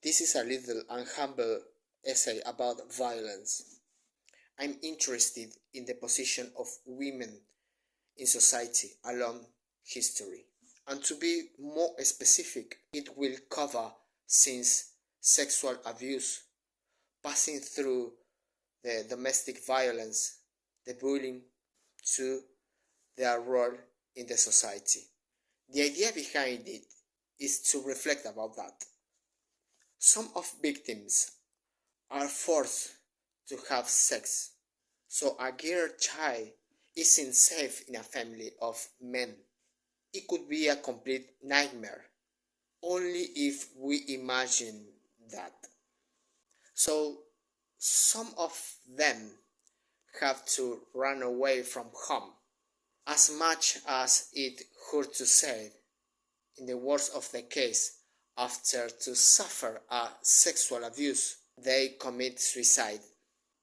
This is a little and humble essay about violence. I'm interested in the position of women in society along history. And to be more specific, it will cover since sexual abuse, passing through the domestic violence, the bullying, to their role in the society. The idea behind it is to reflect about that. Some of victims are forced to have sex, so a girl child isn't safe in a family of men. It could be a complete nightmare, only if we imagine that. So some of them have to run away from home. As much as it hurt to say, in the worst of the case, after to suffer a sexual abuse, they commit suicide.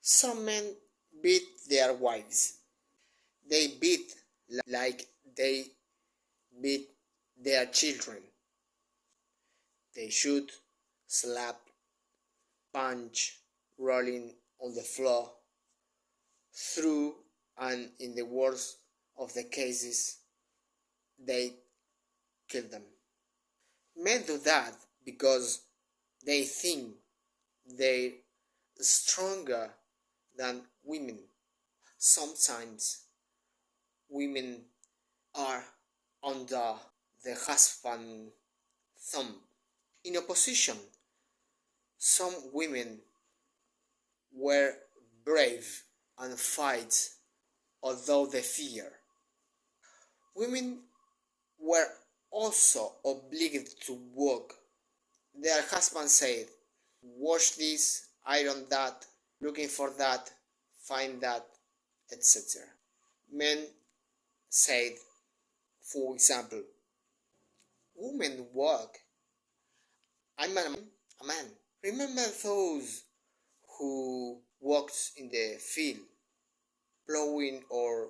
Some men beat their wives. They beat like they beat their children. They shoot, slap, punch, rolling on the floor, through, and in the worst of the cases, they kill them. Men do that because they think they're stronger than women. Sometimes women are under the husband's thumb. In opposition, some women were brave and fight although they fear. Women were also obliged to work. Their husband said, wash this, iron that, looking for that, find that, etc. Men said, for example, women work. I'm a man. Remember those who worked in the field, plowing or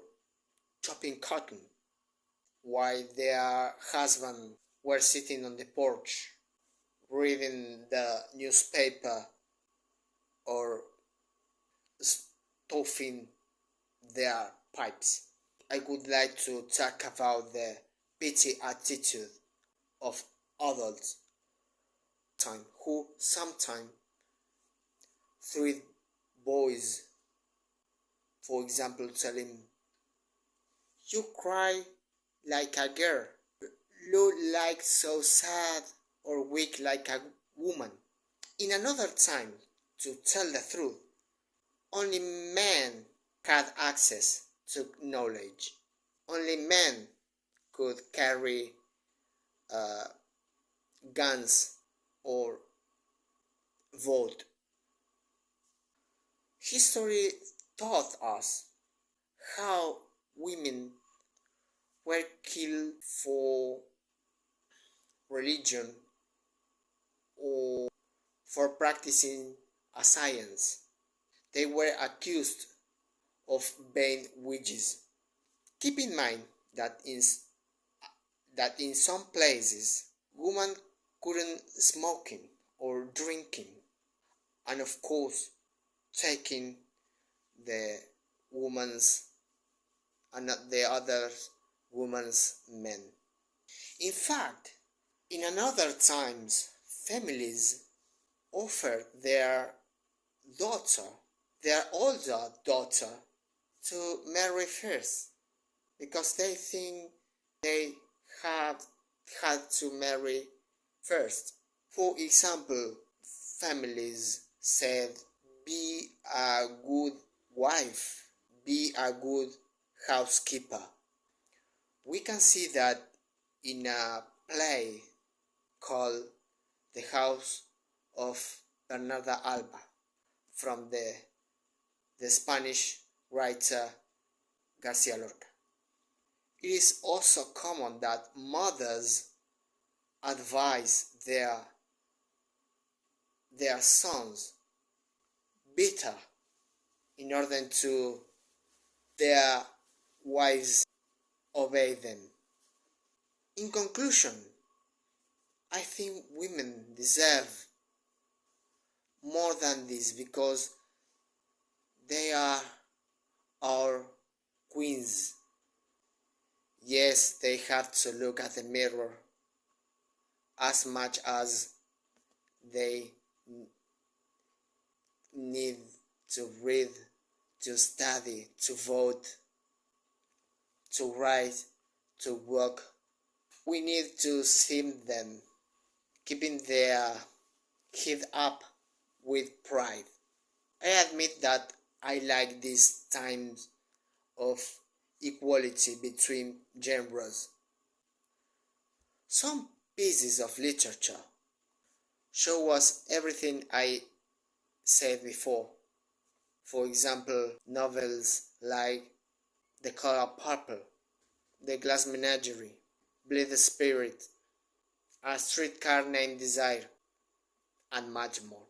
chopping cotton, while their husbands were sitting on the porch, reading the newspaper or stuffing their pipes. I would like to talk about the petty attitude of adults who sometimes treat boys, for example, tell him, you cry like a girl, look like so sad or weak like a woman. In another time, to tell the truth, only men had access to knowledge. Only men could carry guns or vote. History taught us how women were killed for religion or for practicing a science. They were accused of being witches. Keep in mind that in some places women couldn't smoking or drinking, and of course taking the woman's and not the other woman's men. In fact, in another times, families offered their older daughter, to marry first, because they think they had to marry first. For example, families said, be a good wife, be a good housekeeper. We can see that in a play called The House of Bernarda Alba from the Spanish writer Garcia Lorca. It is also common that mothers advise their sons better in order to their wives obey them. In conclusion, I think women deserve more than this because they are our queens. Yes, they have to look at the mirror as much as they need to read, to study, to vote, to write, to work. We need to see them keeping their head up with pride. I admit that I like these times of equality between genres. Some pieces of literature show us everything I said before. For example, novels like The Color Purple, The Glass Menagerie, Bleed the Spirit, A Streetcar Named Desire, and much more.